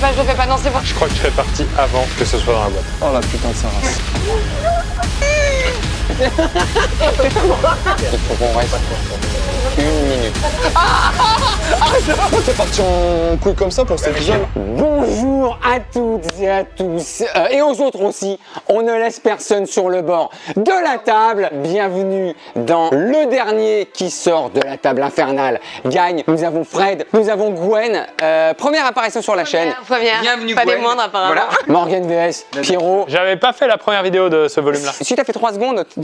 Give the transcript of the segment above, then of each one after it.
le fais pas, non c'est bon. Je crois que je serais parti avant que ce soit dans la boîte. Oh la putain de sa race. Il faut qu'on reste 1 minute. T'es parti en couille comme ça pour cet épisode? Bonjour à toutes et à tous, et aux autres aussi. On ne laisse personne sur le bord de la table. Bienvenue dans le dernier qui sort de la table infernale. Gagne, nous avons Fred, nous avons Gwen. Première apparition sur la chaîne. Première. Bienvenue Pas Gwen. des moindres apparemment. Voilà. Morgan VS, Pierrot. J'avais pas fait la première vidéo de ce volume-là. Si t'as fait 3 secondes, tu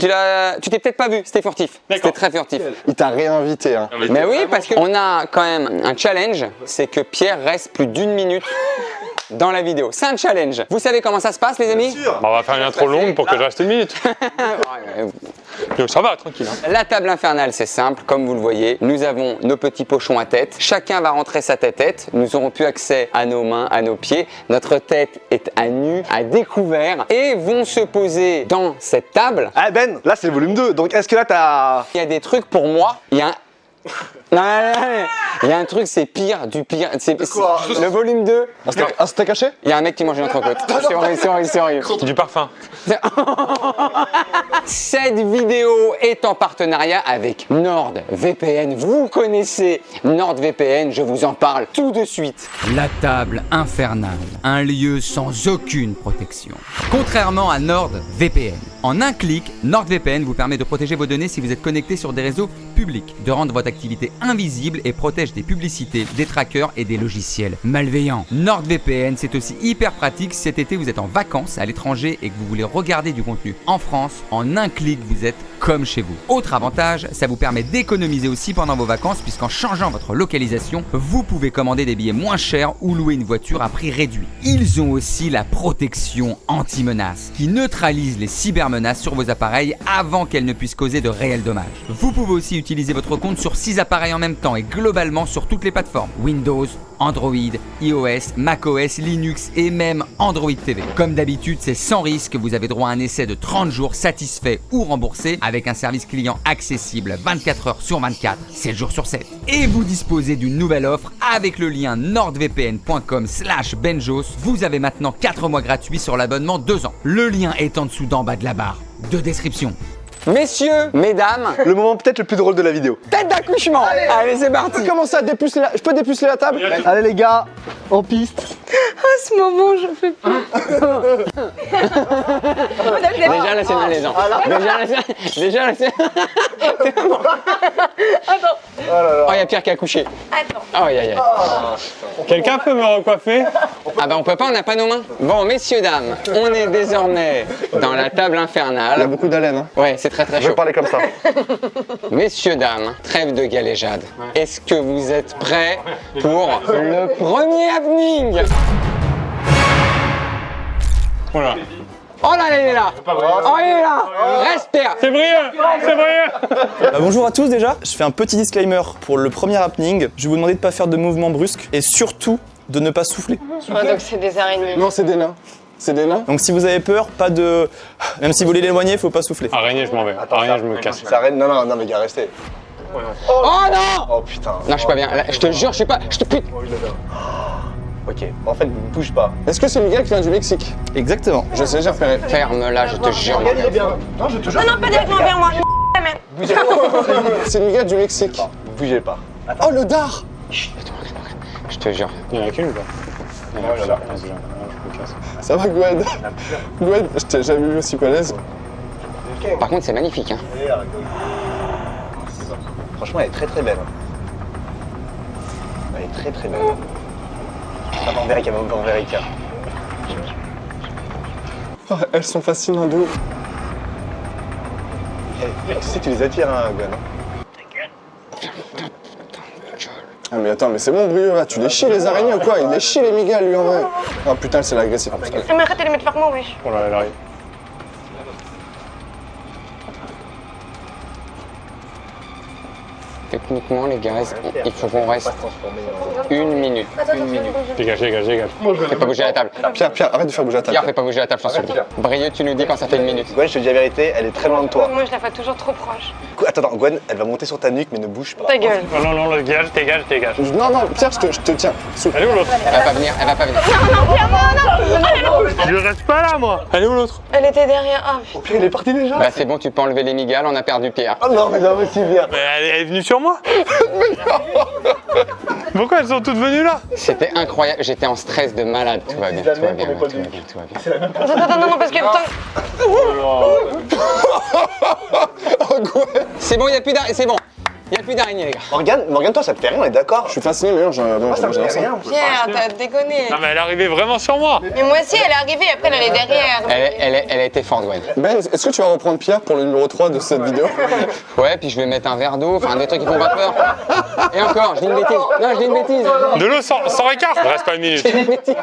t'es peut-être pas vu, c'était furtif. C'était très furtif. Il t'a réinvité, hein. Mais oui, parce qu'on a quand même un challenge, c'est que Pierre reste plus d'1 minute dans la vidéo. C'est un challenge. Vous savez comment ça se passe, les amis? On va faire une intro longue pour que je reste 1 minute. Donc ça va, tranquille. Hein. La table infernale, c'est simple, comme vous le voyez. Nous avons nos petits pochons à tête. Chacun va rentrer sa tête. Nous aurons plus accès à nos mains, à nos pieds. Notre tête est à nu, à découvert, et vont se poser dans cette table. Ah Ben, là c'est le volume 2, donc est-ce que là t'as... Il y a des trucs pour moi. Il y a un... Non, il y a un truc, c'est pire du pire. quoi Le volume 2. Un steak caché? Il y a un mec qui mange une entrecôte. C'est horrible, c'est horrible, c'est horrible. Du parfum. Cette vidéo est en partenariat avec NordVPN. Vous connaissez NordVPN, je vous en parle tout de suite. La table infernale, un lieu sans aucune protection. Contrairement à NordVPN, en un clic, NordVPN vous permet de protéger vos données si vous êtes connecté sur des réseaux publics, de rendre votre activité invisible et protège des publicités, des trackers et des logiciels malveillants. NordVPN, c'est aussi hyper pratique si cet été vous êtes en vacances à l'étranger et que vous voulez regarder du contenu en France. En un clic, vous êtes comme chez vous. Autre avantage, ça vous permet d'économiser aussi pendant vos vacances puisqu'en changeant votre localisation, vous pouvez commander des billets moins chers ou louer une voiture à prix réduit. Ils ont aussi la protection anti-menace qui neutralise les cybermenaces sur vos appareils avant qu'elles ne puissent causer de réels dommages. Vous pouvez aussi utiliser votre compte sur 6 appareils en même temps et globalement sur toutes les plateformes Windows, Android, iOS, macOS, Linux et même Android TV. Comme d'habitude, c'est sans risque, vous avez droit à un essai de 30 jours satisfait ou remboursé avec un service client accessible 24 heures sur 24, 7 jours sur 7. Et vous disposez d'une nouvelle offre avec le lien nordvpn.com/benjos. Vous avez maintenant 4 mois gratuits sur l'abonnement 2 ans. Le lien est en dessous d'en bas de la barre de description. Messieurs, mesdames, Le moment peut-être le plus drôle de la vidéo. tête d'accouchement. Allez, c'est parti. Comment ça, dépuceler je peux dépuceler la table? Allez les gars, en piste. À ce moment, je fais plus. Déjà là c'est malaisant. Déjà là c'est... Attends. Oh, il y a Pierre qui a couché. Attends. Oh, aïe, aïe, aïe. Quelqu'un peut me recoiffer? Ah bah on peut pas, on n'a pas nos mains. Bon, messieurs, dames, on est désormais dans la table Il y a infernale. beaucoup d'haleine, hein. Ouais, c'est très très Je vais chaud. parler comme ça. Messieurs, dames, trêve de galéjade. Est-ce que vous êtes prêts pour le premier happening? Voilà. Oh là, il est là. Oh, il est là. Respire. C'est brillant! C'est brillant! Bonjour à tous déjà, je fais un petit disclaimer pour le premier happening. Je vais vous demander de ne pas faire de mouvements brusques et surtout de ne pas souffler. Ah, donc c'est des araignées. Non, c'est des nains. C'est des nains. Donc si vous avez peur, pas de... Même si vous voulez l'éloigner, faut pas souffler. Araignée, je m'en vais. Araignée, je me casse. Ça arrête. Non, mais gars, restez. Oh non. Oh putain. Non, je suis pas bien. Là, je te jure, je suis pas... Je te pute. Ok, en fait, bouge pas. Est-ce que c'est Miguel qui vient du Mexique? Exactement. Je sais, j'ai repéré. Ferme-la, je te jure. est bien. Non, je te jure. Non, pas directement vers moi. La même. C'est Miguel du Mexique. Bougez pas. Oh, le dard. Je te jure. Il y en a qu'une ou pas? Il y en a plusieurs. Je me casse. Ça va, Gwen? Gwen, je t'ai jamais vu aussi balèze. Par contre, c'est magnifique, hein. Franchement, elle est très très belle. Elle est très très belle. Va en Verica, va en Verica. Oh, elles sont fascinantes de ouf. Tu sais, tu les attires, hein, Gwen. Ah mais attends, mais c'est bon, Brieux, là, tu les chies les araignées ou quoi? Il les chie les Miguel, lui, en vrai. Oh putain, c'est l'agressif. Mais arrêtez de les mettre vers moi, wesh. Oh là, elle arrive. techniquement, les gars, il faut qu'on reste 1 minute. Dégage. Fais pas bouger la table. Pierre, arrête de faire bouger la table. Pierre, fais pas bouger la table, s'il te plaît. Brieux, tu nous dis quand ça fait 1 minute. Gwen, je te dis la vérité, elle est très loin de toi. Moi, je la fais toujours trop proche. Attends, Gwen, elle va monter sur ta nuque, mais ne bouge pas. Ta gueule. Non, dégage. Non, Pierre, je te tiens. Elle est où l'autre? Elle va pas venir, elle va pas venir. Je reste pas là, moi. Elle est où l'autre? Elle était derrière. Ah, putain. Pierre, il est parti déjà. Bah c'est bon, tu peux enlever les migales, on a perdu Pierre. Oh non, mais non, mais c'est bien. Mais elle est venue sur moi. Pourquoi elles sont toutes venues là? C'était incroyable, j'étais en stress de malade. Tout va bien, tout va bien, tout va bien. Attends, non, parce que. C'est bon, il y a plus d'araignées, c'est bon. Il y a plus d'araignées, les gars. Morgane, toi, ça te fait rien, on est d'accord. Je suis fasciné, mais non, j'ai Ça me fait rien. rien. Pierre, t'as déconné. Non, mais elle est arrivée vraiment sur moi. Mais moi aussi, elle est arrivée, après, elle est derrière. Elle a été forte, Gwen. Ben, est-ce que tu vas reprendre Pierre pour le numéro 3 de cette vidéo? Ouais, puis je vais mettre un verre d'eau, enfin des trucs qui font pas peur. Et encore, je dis une bêtise. Non, je dis une bêtise. De l'eau sans écart. Reste pas 1 minute. Je dis une bêtise.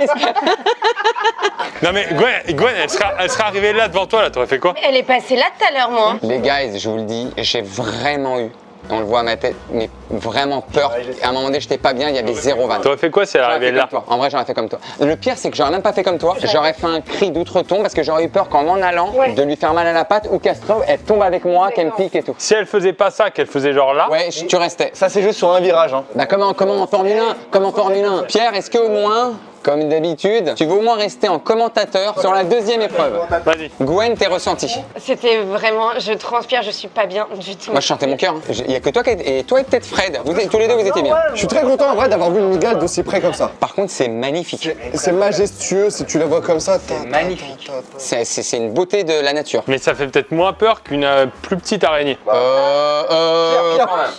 Non, mais Gwen, elle serait arrivée là devant toi, là. T'aurais fait quoi? Elle est passée là tout à l'heure, moi. Les guys, je vous le dis, j'ai vraiment eu, on le voit à ma tête, mais vraiment peur. À un moment donné, j'étais pas bien, il y avait 0 vanne. T'aurais fait quoi si elle J'aurais arrivait fait là? comme toi. En vrai, j'aurais fait comme toi. Le pire, c'est que j'aurais même pas fait comme toi. J'aurais fait un cri d'outre-tombe parce que j'aurais eu peur qu'en m'en allant, de lui faire mal à la patte ou Castro, elle tombe avec moi, qu'elle me pique et tout. Si elle faisait pas ça, qu'elle faisait genre là. Ouais, tu restais. Ça, c'est juste sur un virage. Hein. Bah comment en Formule 1? Comme en Formule 1. Pierre, est-ce qu'au moins, comme d'habitude, tu veux au moins rester en commentateur sur la 2e épreuve? Vas-y. Gwen, tes ressentis? C'était vraiment. Je transpire, je suis pas bien du tout. Moi, je chantais mon cœur. Il y a que toi et toi et peut-être Fred. Tous les deux, vous étiez bien. Je suis très content en vrai d'avoir vu une migale d'aussi près comme ça. Par contre, c'est magnifique. C'est majestueux si tu la vois comme ça. Magnifique. C'est une beauté de la nature. Mais ça fait peut-être moins peur qu'une plus petite araignée.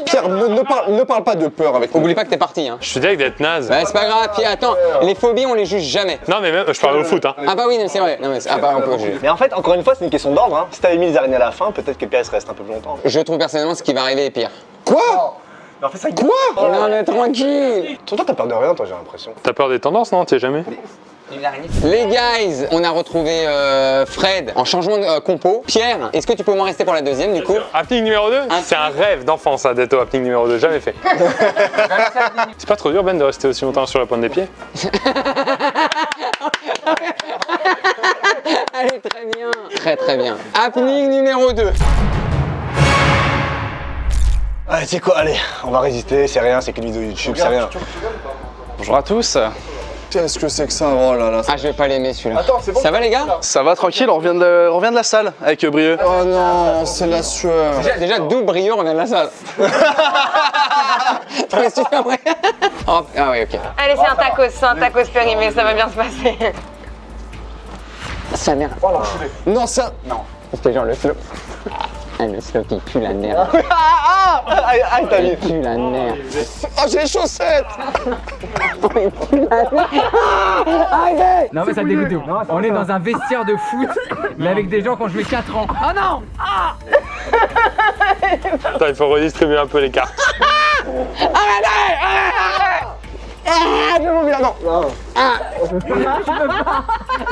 Pierre, ne parle pas de peur avec moi. Oublie pas que t'es parti, hein. Je suis direct d'être naze. Bah, c'est pas grave, Pierre, attends, les phobies, on les juge jamais. Non, mais même, je parlais au foot, hein. Ah bah oui, c'est vrai. Non, mais on peut juger. Mais en fait, encore une fois, c'est une question d'ordre. Hein. Si t'avais mis les araignées à la fin, peut-être que Pierre reste un peu plus longtemps. Je trouve personnellement ce qui va arriver est pire. Quoi? Mais en fait, ça Quoi? Non mais tranquille. Toi, t'as peur de rien, toi, j'ai l'impression. T'as peur des tendances, non? T'y es jamais? Les guys, on a retrouvé Fred en changement de compo. Pierre, est-ce que tu peux au moins rester pour la 2e du coup? Happening numéro 2? C'est un rêve d'enfant, ça, d'être au happening numéro 2. Jamais fait. C'est pas trop dur, Ben, de rester aussi longtemps sur la pointe des pieds? Allez, très bien. Très bien. Happening numéro 2. Allez, tu sais quoi, allez, on va résister, c'est rien, c'est qu'une vidéo YouTube, c'est rien. Bonjour à tous. Qu'est-ce que c'est que ça? Oh là là. Ah, je vais pas l'aimer celui-là. Attends, c'est bon. Ça va les gars? Ça va tranquille, on revient de la salle avec Brieux. Oh non, c'est la sueur. Déjà d'où Brieux revient de la salle. T'en es super prêt? Oh, ah oui, ok. Allez, c'est un tacos périmé, ça va bien se passer. Ça merde. Non, ça. C'était genre le slow. Ah, le slow qui pue la merde. Ah, t'as mis. Il pue la merde. Oh, j'ai les chaussettes. Non mais ça dégoûte. On est dans un vestiaire de foot, mais avec des gens qui ont joué 4 ans. Ah non! Attends, il faut redistribuer un peu les cartes.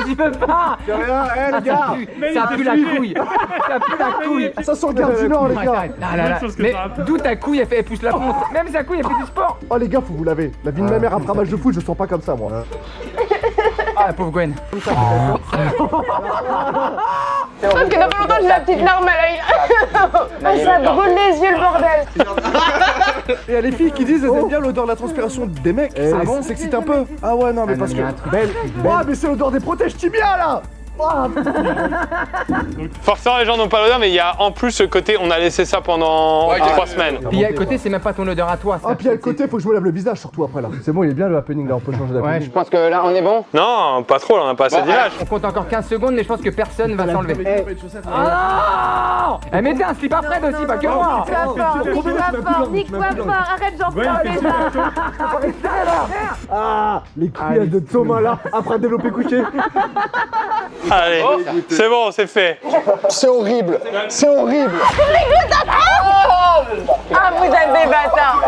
Tu peux pas! Ça pue la couille! Ça pue la couille! Ça sent le Gardinor, les gars. Là. Mais d'où ta couille elle pousse la ponte? Même sa couille elle fait du sport! Oh les gars, faut vous laver. La vie de ma mère après un match de foot, je sens pas comme ça moi. Ah la pauvre Gwen! Parce que dans pas longtemps, j'ai la petite larme à l'œil. Oh, ça brûle les yeux, le bordel. Et y a les filles qui disent elles aiment bien l'odeur de la transpiration des mecs. Ça s'excite un peu. Ah ouais, non mais parce que. Belle. Ah mais c'est l'odeur des protèges tibia là. Forcément, les gens n'ont pas l'odeur, mais il y a en plus ce côté, on a laissé ça pendant 3 semaines. Puis à côté c'est même pas ton odeur à toi. Ah puis à le côté, faut que je me lave le visage surtout après là. C'est bon, il est bien le happening là, on peut changer d'happening. Je pense que là on est bon. Non, pas trop, là, on n'a pas assez d'images. On compte encore 15 secondes, mais je pense que personne va s'enlever. Ah non! Mettez un slip à Fred aussi, pas que moi! Nique-toi fort, arrête, j'en parle déjà. Ah, les couilles de Thomas là, après développer couché. Allez, c'est bon, c'est fait. C'est horrible. C'est horrible. Ah, vous êtes des bâtards.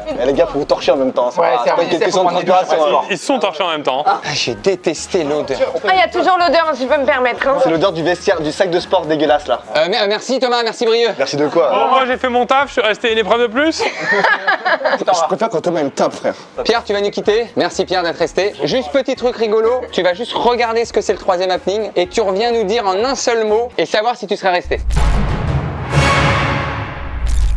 Eh, les gars, faut vous torcher en même temps. Ouais, c'est pas une question de transpiration. hein. Ils se sont torchés en même temps. Ah, j'ai détesté l'odeur. Ah, il y a toujours l'odeur, si je peux me permettre. Hein. C'est l'odeur du vestiaire, du sac de sport dégueulasse là. Merci Thomas, merci Brieux. Merci de quoi? Bon, moi j'ai fait mon taf, je suis resté une épreuve de plus. Je préfère quand Thomas me tape, frère. Pierre, tu vas nous quitter. Merci Pierre d'être resté. Juste petit truc rigolo, tu vas juste regarder ce que c'est le 3e happening et tu reviens nous dire en un seul mot et savoir si tu serais resté.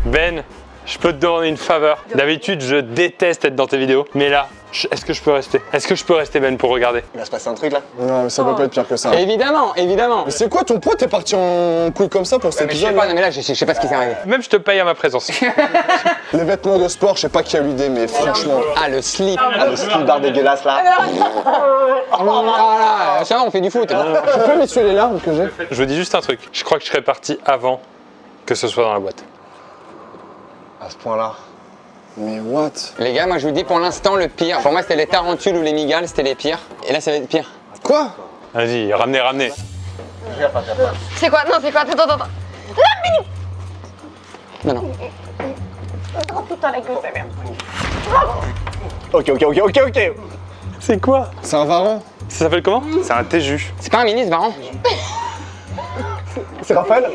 Ben, je peux te demander une faveur. D'habitude, je déteste être dans tes vidéos, mais là, est-ce que je peux rester? Est-ce que je peux rester, Ben, pour regarder? Il va se passer un truc là. Non, mais ça peut pas être pire que ça. Évidemment, évidemment. Mais c'est quoi ton pote est parti en couille comme ça pour cet Mais je sais épisode pas, non mais là je sais pas ce qui s'est arrivé. Même je te paye à ma présence. Les vêtements de sport, je sais pas qui a eu l'idée, mais franchement. Ah le slip. Ah, le slip-bar dégueulasse là. Ah là, ça va, on fait du foot. Tu peux m'essuyer les larmes que j'ai? Je vous dis juste un truc. Je crois que je serais parti avant que ce soit dans la boîte. À ce point-là. Mais what? Les gars, moi je vous dis pour l'instant le pire. Pour moi c'était les tarentules ou les migales, c'était les pires. Et là ça va être pire. Quoi? Vas-y, ramenez. C'est quoi? Non, c'est quoi? Attends. Non, non. Oh putain, la gueule, ta merde. Ok. C'est quoi? C'est un varan? Ça s'appelle comment? C'est un téju. C'est pas un mini ce varan? C'est Raphaël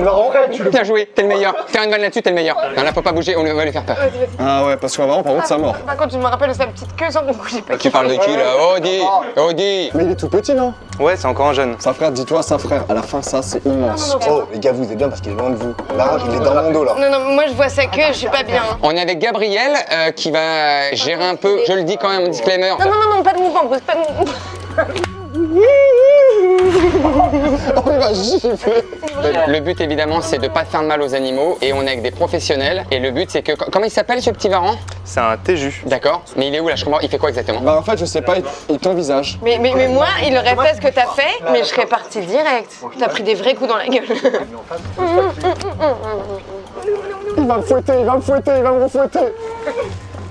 Varan. Bien joué, t'es le meilleur. Faire une vanne là-dessus, t'es le meilleur. Non là faut pas bouger, on va lui faire peur. Ah ouais, parce qu'un varan, par contre, ça mord. Par contre, tu me rappelles de sa petite queue sur mon cou, j'ai pas Tu parles de qui là? Audi. Mais il est tout petit, non? Ouais, c'est encore un jeune. Sa frère, dis-toi, sa frère. À la fin, ça, c'est immense. Oh, les gars, vous êtes bien parce qu'il est loin de vous. Là, il est dans mon dos là. Non, moi je vois sa queue, je suis pas bien. Hein. On est avec Gabriel qui va gérer un peu, je le dis quand même en disclaimer. Non, pas de mouvement, Bruce, pas de mouvement. Oh, il va gifler. Le but évidemment c'est de pas faire de mal aux animaux et on est avec des professionnels et le but c'est que comment il s'appelle ce petit varan? C'est un téju. D'accord, mais il est où là? Je comprends, il fait quoi exactement? Bah, en fait, je sais pas, il t'envisage. Mais moi, il aurait fait ce que t'as fait, mais je serais partie direct. T'as pris des vrais coups dans la gueule. Il va me fouetter, il va me refouetter.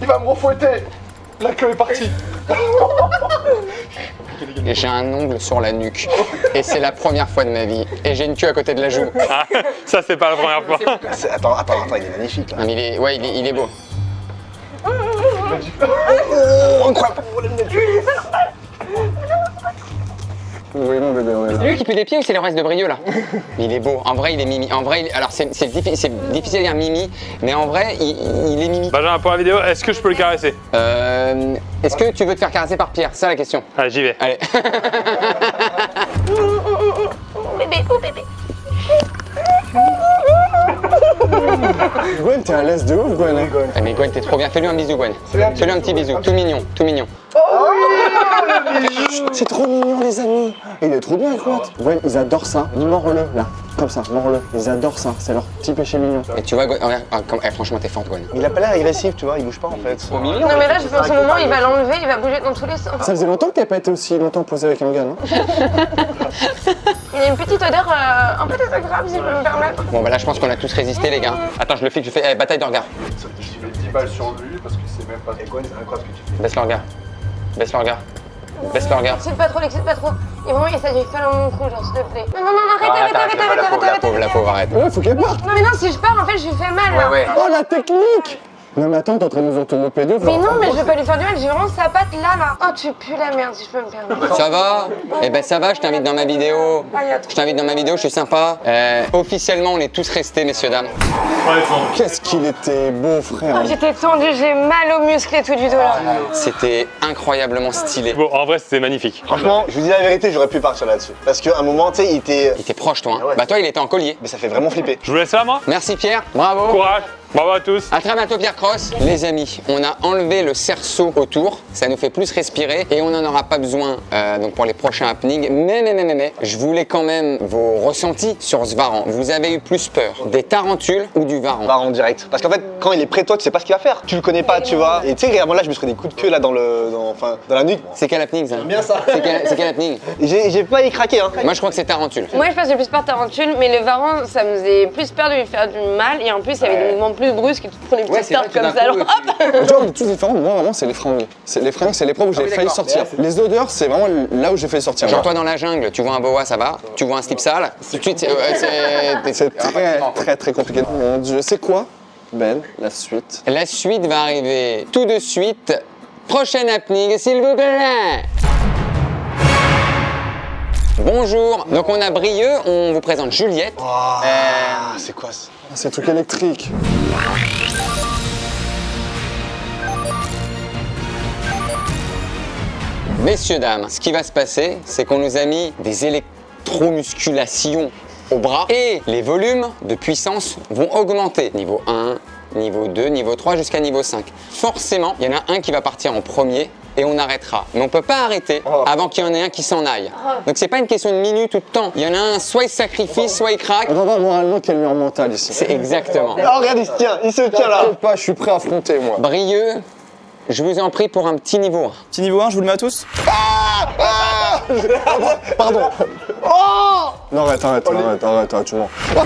Il va me refouetter. La queue est partie. Et j'ai un ongle sur la nuque et c'est la première fois de ma vie et j'ai une queue à côté de la joue. Ah, ça c'est pas la première fois. Attends, il est magnifique là. Non, mais il est beau. Oui, mon bébé, on est là. C'est lui qui pue des pieds ou c'est le reste de Brieux là? Mais il est beau, en vrai il est mimi. En vrai, alors c'est difficile de dire mimi, mais en vrai il est mimi. Benjamin, pour la vidéo, est-ce que je peux le caresser? Est-ce que tu veux te faire caresser par Pierre? C'est ça la question. Allez, j'y vais. Allez. Bébé. Gwen, t'es à l'aise de ouf, Gwen. Ah, mais Gwen, t'es trop bien. Fais-lui un bisou, Gwen. Fais-lui un petit bisou. Tout mignon, tout mignon. C'est trop mignon, les amis. Il est trop bien, Gwen. Gwen, ils adorent ça. Mords-le, là. Comme ça, mords-le. Ils adorent ça. C'est leur petit péché mignon. Et tu vois, Gwen, franchement, t'es forte, Gwen. Il a pas l'air agressif, tu vois, il bouge pas en fait. Trop mignon. Non, mais là, je pense au moment, il va l'enlever, il va bouger dans tous les sens. Ça faisait longtemps que t'avais pas été aussi longtemps posé avec un gars, non? Il y a une petite odeur un peu désagréable, si je peux me permettre. Bon, bah là, je pense qu'on a tous résisté, les gars. Attends, je le fixe, je fais bataille de regard. Je mets 10 balles sur lui parce que c'est même pas. Gwen, c'est incroyable ce que tu fais. Baisse le regard. Baisse le regard. Baisse le regard. Excite pas trop. Et vraiment, il s'agit de faire dans mon cou, genre, s'il te plaît. Non, arrête. La pauvre, arrête. Ouais, faut qu'elle parte. Non, mais non, si je pars, en fait, je lui fais mal, là. Ouais. Oh, la technique. Non, mais attends, t'es en train de nous entomopéder deux. Mais non, mais je vais pas lui faire du mal, j'ai vraiment sa patte là. Oh, tu pues la merde, si je peux me permettre. Ça va? Eh ben ça va, je t'invite dans ma vidéo. Je suis sympa. Officiellement, on est tous restés, messieurs, dames. Qu'est-ce qu'il était beau, frère. J'étais tendue, j'ai mal aux muscles et tout du dos là. C'était incroyablement stylé. Bon, en vrai, c'était magnifique. Franchement, je vous dis la vérité, j'aurais pu partir là-dessus. Parce qu'à un moment, tu sais, il était. Il était proche, toi. Hein. Ouais. Bah toi, il était en collier. Mais ça fait vraiment flipper. Je vous laisse là, moi. Merci Pierre, bravo. Courage. Bravo à tous. À très bientôt Pierre Cross. Les amis, on a enlevé le cerceau autour, ça nous fait plus respirer et on n'en aura pas besoin donc pour les prochains happenings. Mais, je voulais quand même vos ressentis sur ce varan. Vous avez eu plus peur des tarentules ou du varan? Varan direct. Parce qu'en fait, quand il est près de toi, tu sais pas ce qu'il va faire. Tu le connais pas, tu vois. Et tu sais, regarde, moi là, je me serais des coups de queue là dans la nuque. C'est quel happening ça? Bien ça. C'est quel happening? J'ai pas y craqué, hein. Moi je crois que c'est tarentule. Moi, je pense que j'ai plus peur de tarentule, mais le varan, ça me faisait plus peur de lui faire du mal. Et en plus, il y avait des mouvements plus brusques et tu te prends des petites tartes comme ça. Alors hop. Tu vois, on est tous différents. Moi, vraiment, c'est les fringues. Les fringues, c'est l'épreuve où j'ai failli sortir. Les odeurs, c'est vraiment là où j'ai failli sortir. Genre toi dans la jungle, tu vois un boa, ça va. Tu vois un slip sale, tout de suite C'est très compliqué. Mon Dieu, c'est quoi? Ben, la suite. La suite va arriver tout de suite. Prochaine happening, s'il vous plaît. Bonjour, donc on a Brieux, on vous présente Juliette. C'est quoi ça? C'est un truc électrique. Messieurs, dames, ce qui va se passer, c'est qu'on nous a mis des électromusculations au bras et les volumes de puissance vont augmenter. Niveau 1, niveau 2, niveau 3 jusqu'à niveau 5. Forcément, il y en a un qui va partir en premier et on arrêtera. Mais on peut pas arrêter avant qu'il y en ait un qui s'en aille. Donc c'est pas une question de minutes ou de temps. Il y en a un, soit il se sacrifie, soit il craque. On va voir moralement quelle mur mentale ici. C'est exactement. Oh, regarde, il se tient là. T'inquiète pas, je suis prêt à affronter moi. Brieux, je vous en prie pour un petit niveau 1. Petit niveau 1, je vous le mets à tous. Pardon. Non, arrête, tu mens. Oh,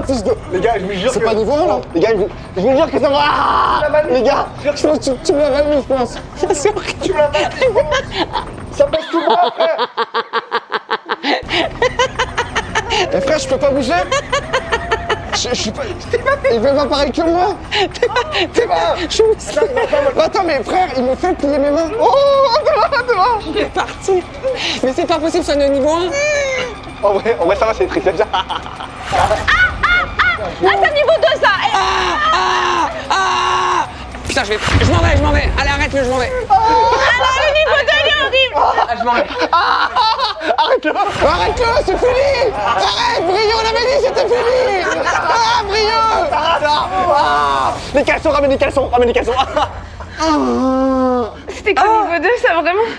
fils de... Les gars, je vous jure C'est pas niveau 1 là. Les gars, je vous jure que ça va. Les gars, Je pense que tu me l'as mis, je pense. tu me l'as pas dit. Ça passe tout moi, frère. Eh frère, je peux pas bouger. Je suis pas... Il fait pas pareil que moi. T'es pas... Attends, mais frère, il me fait plier mes mains. Oh, Il est parti. Mais c'est pas possible, c'est un niveau 1. En vrai, ça va, c'est triste. Ah, c'est niveau 2 ça. Putain, je m'en vais. Allez, arrête-le, je m'en vais. Alors le niveau 2 il est horrible. Je m'en vais. arrête-le, c'est fini. Arrête, Brieux, on avait dit c'était fini. Ah, Brieux. Les caleçons, ramène des caleçons. C'était que niveau 2 ça vraiment.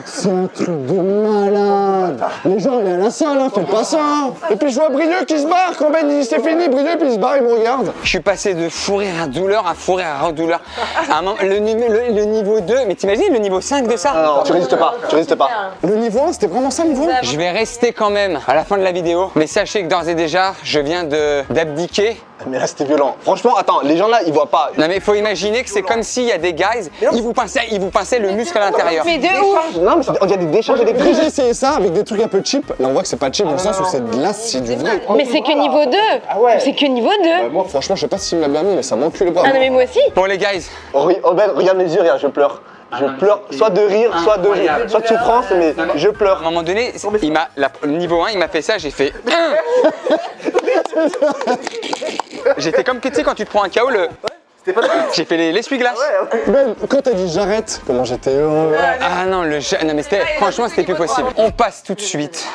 C'est un truc de malade. Les gens, il est à la salle, hein, faites pas ça. Et puis je vois Brieux qui se barre. Quand Ben il dit c'est fini, Brieux, puis il se barre, il me regarde. Je suis passé de fou rire à douleur à fou rire à douleur. À un moment, le niveau 2, mais t'imagines le niveau 5 de ça? Non, tu résistes pas. Le niveau 1, c'était vraiment ça le niveau 1? Je vais rester quand même à la fin de la vidéo, mais sachez que d'ores et déjà, je viens d'abdiquer. Mais là, c'était violent. Franchement, attends, les gens là, ils voient pas. Non mais faut imaginer que c'est comme s'il y a des guys, ils vous pinçaient le muscle à l'intérieur. Mais de ouf. Non, mais on dirait des décharges électriques. J'ai essayé ça avec des trucs un peu cheap. Là, on voit que c'est pas cheap dans le sens où c'est de l'acide, c'est du vrai. Mais c'est que niveau 2. C'est que niveau 2. Moi, franchement, je sais pas si il me l'a bien mis, mais ça m'encule le bras. Ah non mais moi aussi. Bon les guys, Oh, Ben, regarde mes yeux, regarde, je pleure. Je pleure, soit de rire, soit de souffrance, mais je à pleure. un moment donné, le niveau 1, il m'a fait ça, j'ai fait J'étais comme, tu sais, quand tu te prends un KO, j'ai fait l'essuie-glace. Ben, quand t'as dit j'arrête, comment j'étais heureux. Ah non, non mais franchement, c'était plus possible. On passe tout de suite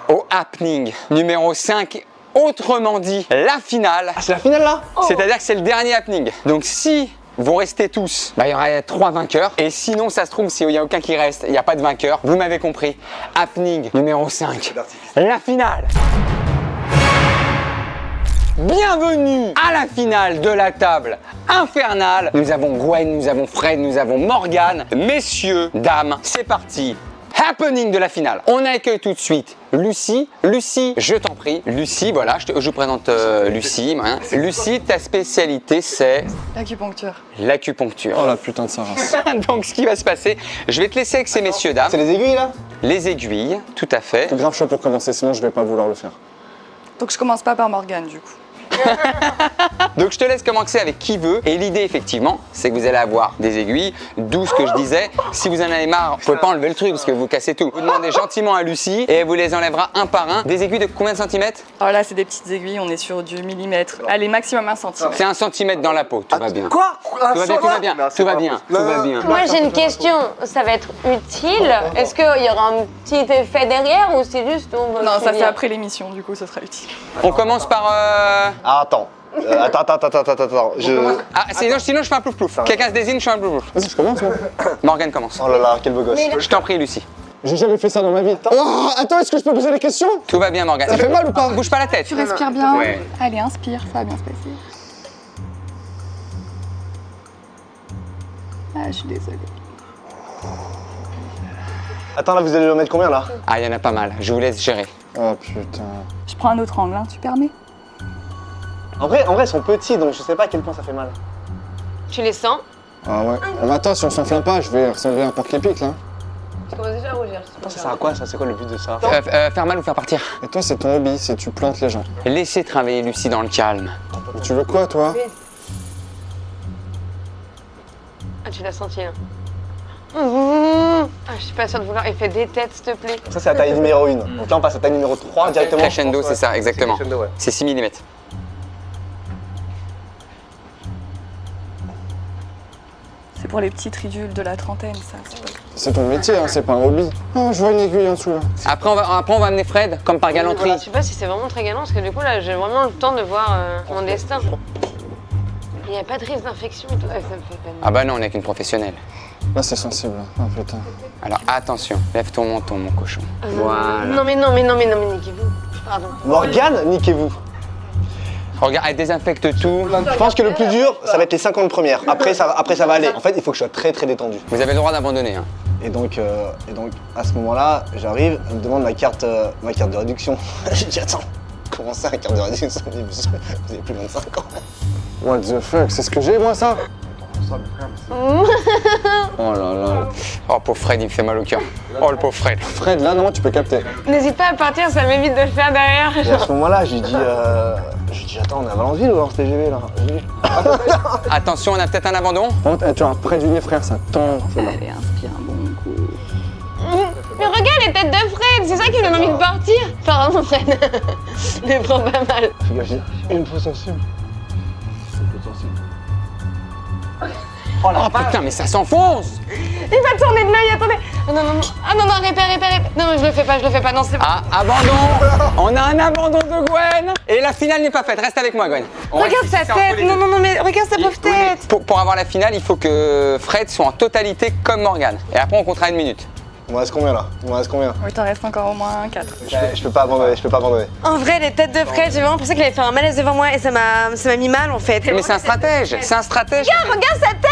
au happening numéro 5. Autrement dit, la finale. C'est la finale là? C'est-à-dire que c'est le dernier happening. Donc si vous restez tous, il y aura 3 vainqueurs. Et sinon, ça se trouve, s'il n'y a aucun qui reste, il n'y a pas de vainqueur. Vous m'avez compris. Happening numéro 5. La finale. Bienvenue à la finale de la table infernale. Nous avons Gwen, nous avons Fred, nous avons Morgane. Messieurs, dames, c'est parti. Happening de la finale. On accueille tout de suite Lucie. Lucie, je t'en prie. Lucie, voilà, je vous présente Lucie. Hein. Lucie, ta spécialité, c'est L'acupuncture. l'acupuncture. Oh la putain de sa race. Donc, ce qui va se passer, je vais te laisser avec ces messieurs, dames. C'est les aiguilles là? Les aiguilles, tout à fait. C'est grave chaud pour commencer, sinon je vais pas vouloir le faire. Donc je commence pas par Morgane du coup. Donc je te laisse commencer avec qui veut. Et l'idée effectivement, c'est que vous allez avoir des aiguilles, d'où ce que je disais. Si vous en avez marre, vous pouvez pas enlever le truc parce que vous cassez tout. Vous demandez gentiment à Lucie et elle vous les enlèvera un par un. Des aiguilles de combien de centimètres? Alors là c'est des petites aiguilles, on est sur du millimètre. Allez, maximum 1 centimètre. C'est 1 centimètre dans la peau, tout va bien. Quoi? Tout va bien, tout va bien, tout va bien, tout va bien. Moi j'ai une question, ça va être utile. Est-ce qu'il y aura un petit effet derrière ou c'est juste on va Non, ça c'est finir après l'émission, du coup ce sera utile. On commence par... Ah, attends. Attends. Ah, sinon je fais un plouf plouf. Quelqu'un se désigne, je fais un plouf plouf. Vas-y, je commence moi. Morgane commence. Oh là là, quel beau gosse. Je t'en prie Lucie. J'ai jamais fait ça dans ma vie. Oh, attends, est-ce que je peux poser des questions? Tout va bien Morgane. Ça fait mal ou pas? Bouge pas la tête. Tu respires bien. Ouais. Allez, inspire, ça va bien se passer. Ah, je suis désolée. Attends, là, vous allez le mettre combien là? Ah, il y en a pas mal. Je vous laisse gérer. Oh putain. Je prends un autre angle, hein, tu permets? En vrai, ils sont petits, donc je sais pas à quel point ça fait mal. Tu les sens? Ah ouais. Oh, mais attends, si on s'enflamme pas, je vais ressembler à un porc-épic là. Tu commences déjà à rougir. Attends, ça sert à quoi ça? C'est quoi le but de ça? Faire mal ou faire partir. Et toi, c'est ton hobby, c'est tu plantes les gens. Laissez travailler Lucie dans le calme. Et tu veux quoi, toi? Ah, tu l'as senti, hein. Ah, je suis pas sûre de vouloir. Il fait des têtes, s'il te plaît. Ça, c'est la taille numéro 1. Donc là, on passe à taille numéro 3 directement. Crescendo, c'est ça, exactement. C'est crescendo, ouais. C'est 6 mm. C'est pour les petites ridules de la trentaine, ça. C'est pas... C'est ton métier, hein, c'est pas un hobby. Oh, je vois une aiguille en dessous là. Après, on va amener Fred, comme par galanterie. Je sais pas si c'est vraiment très galant, parce que du coup, là, j'ai vraiment le temps de voir mon destin. Il n'y a pas de risque d'infection et tout. Ah, ça me fait peine. Ah bah non, on est qu'une professionnelle. Là, c'est sensible. Oh putain. Alors attention, lève ton menton, mon cochon. Voilà. Non, mais niquez-vous. Pardon. Morgane, niquez-vous. Regarde, elle désinfecte tout. Je pense que le plus dur, ça va être les 50 premières. Après, ça va aller. En fait, il faut que je sois très très détendu. Vous avez le droit d'abandonner. Hein. Et donc, à ce moment-là, j'arrive, elle me demande ma carte de réduction. J'ai dit, attends, comment ça, une carte de réduction? Elle me dit, monsieur, vous avez plus de 25 ans. What the fuck, c'est ce que j'ai, moi, ça? Oh là là. Oh, pauvre Fred, il me fait mal au cœur. Oh, le pauvre Fred. Fred, là, non, tu peux capter. N'hésite pas à partir, ça m'évite de le faire derrière. Et à ce moment-là, je lui dis, attends, on est à Valence-Ville ou alors ce TGV là? Attention, on a peut-être un abandon. Tu vois, près du nez, frère, ça tend. Allez, inspire un bon coup. Mais regarde les têtes de Fred, c'est ça qui me donne envie de partir. Pardon, Fred. Mais prends pas mal. J'ai une fois sensible. Oh putain, mais ça s'enfonce. Il va tourner de l'œil, attendez. Ah non, répare. Non, mais je le fais pas, non, c'est bon. Ah, abandon. On a un abandon de Gwen. Et la finale n'est pas faite, reste avec moi, Gwen. On Regarde reste sa ici entre tête, les deux. non, mais regarde sa pauvre tête. Pour avoir la finale, il faut que Fred soit en totalité comme Morgane. Et après, on comptera 1 minute. Il me reste combien là? Oui, t'en restes encore au moins 4. Je peux pas abandonner. En vrai, les têtes de Fred, j'ai vraiment pensé qu'il allait faire un malaise devant moi et ça m'a mis mal en fait. Mais c'est un stratège, Regarde sa tête.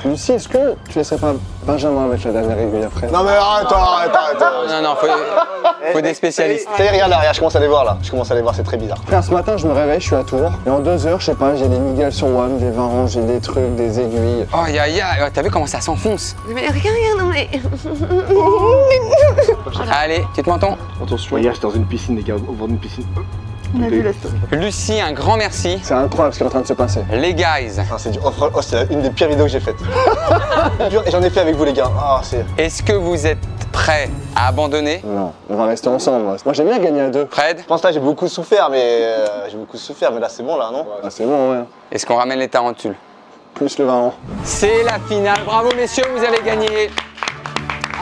Lucie, est-ce que tu laisserais pas Benjamin avec la dernière aiguille après? Non mais arrête. Non, faut des spécialistes. Ça y est, regarde là, je commence à les voir là. C'est très bizarre. Frère, ce matin, je me réveille, je suis à Tours. Et en 2 heures, je sais pas, j'ai des migales sur WAM, des vins, j'ai des trucs, des aiguilles. Oh, t'as vu comment ça s'enfonce? Mais regarde, non mais. Allez, petit menton. Attention, hier j'étais dans une piscine, les gars, au bord d'une piscine. On a vu la story. Lucie, un grand merci. C'est incroyable ce qui est en train de se passer. Les guys, Ah, c'est dur. Oh, c'est une des pires vidéos que j'ai faites. Et j'en ai fait avec vous les gars. Ah, c'est. est-ce que vous êtes prêts à abandonner? Non, on va rester ensemble. Moi, j'aime bien gagner à 2. Fred, Je pense que là j'ai beaucoup souffert, mais là c'est bon là, non? Ah, c'est bon, ouais. est-ce qu'on ramène les tarentules? Plus le 20 ans. C'est la finale. Bravo messieurs, vous avez gagné.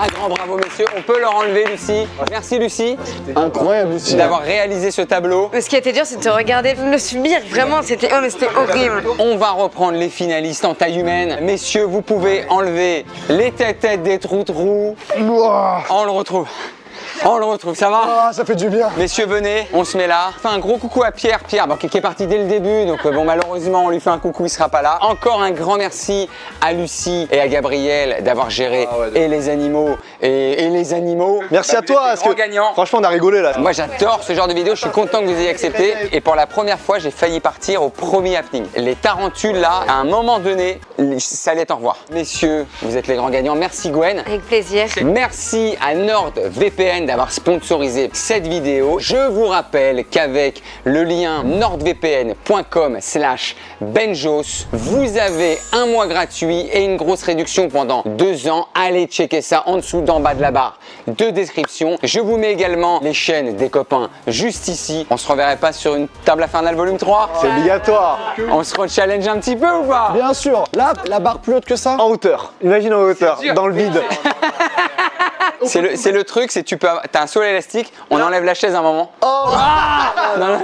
Un grand bravo messieurs. On peut leur enlever Lucie. Merci Lucie Incroyable, Lucie. d'avoir réalisé ce tableau. Ce qui était dur, c'est de te regarder le subir. Vraiment, c'était horrible. On va reprendre les finalistes en taille humaine. Messieurs, vous pouvez enlever les têtes des trous-trous. On le retrouve. Ça va? Ah, ça fait du bien. Messieurs, venez, on se met là. Enfin, un gros coucou à Pierre. Pierre, qui est parti dès le début, donc bon, malheureusement, on lui fait un coucou, il sera pas là. Encore un grand merci à Lucie et à Gabriel d'avoir géré et les animaux et les animaux. Merci à toi, parce que gagnant. franchement on a rigolé là. Moi, j'adore ce genre de vidéo. Je suis content que vous ayez accepté. Et pour la première fois, j'ai failli partir au premier happening. Les tarentules là, à un moment donné, ça allait être au revoir. Messieurs, vous êtes les grands gagnants. Merci Gwen. Avec plaisir. Merci à NordVPN d'avoir sponsorisé cette vidéo. Je vous rappelle qu'avec le lien nordvpn.com/benjos, vous avez 1 mois gratuit et une grosse réduction pendant 2 ans. Allez checker ça en dessous, d'en bas de la barre de description. Je vous mets également les chaînes des copains juste ici. On se reverrait pas sur une table infernale volume 3? C'est obligatoire. On se re-challenge un petit peu ou pas? Bien sûr. Là, la barre plus haute que ça. En hauteur. Imagine en hauteur, dans le vide. C'est le truc, c'est t'as un saut élastique, on enlève la chaise à un moment. Non,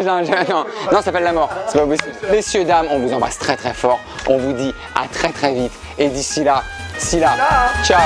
ça s'appelle la mort, c'est pas possible. Messieurs, dames, on vous embrasse très très fort. On vous dit à très très vite. Et d'ici là, ciao.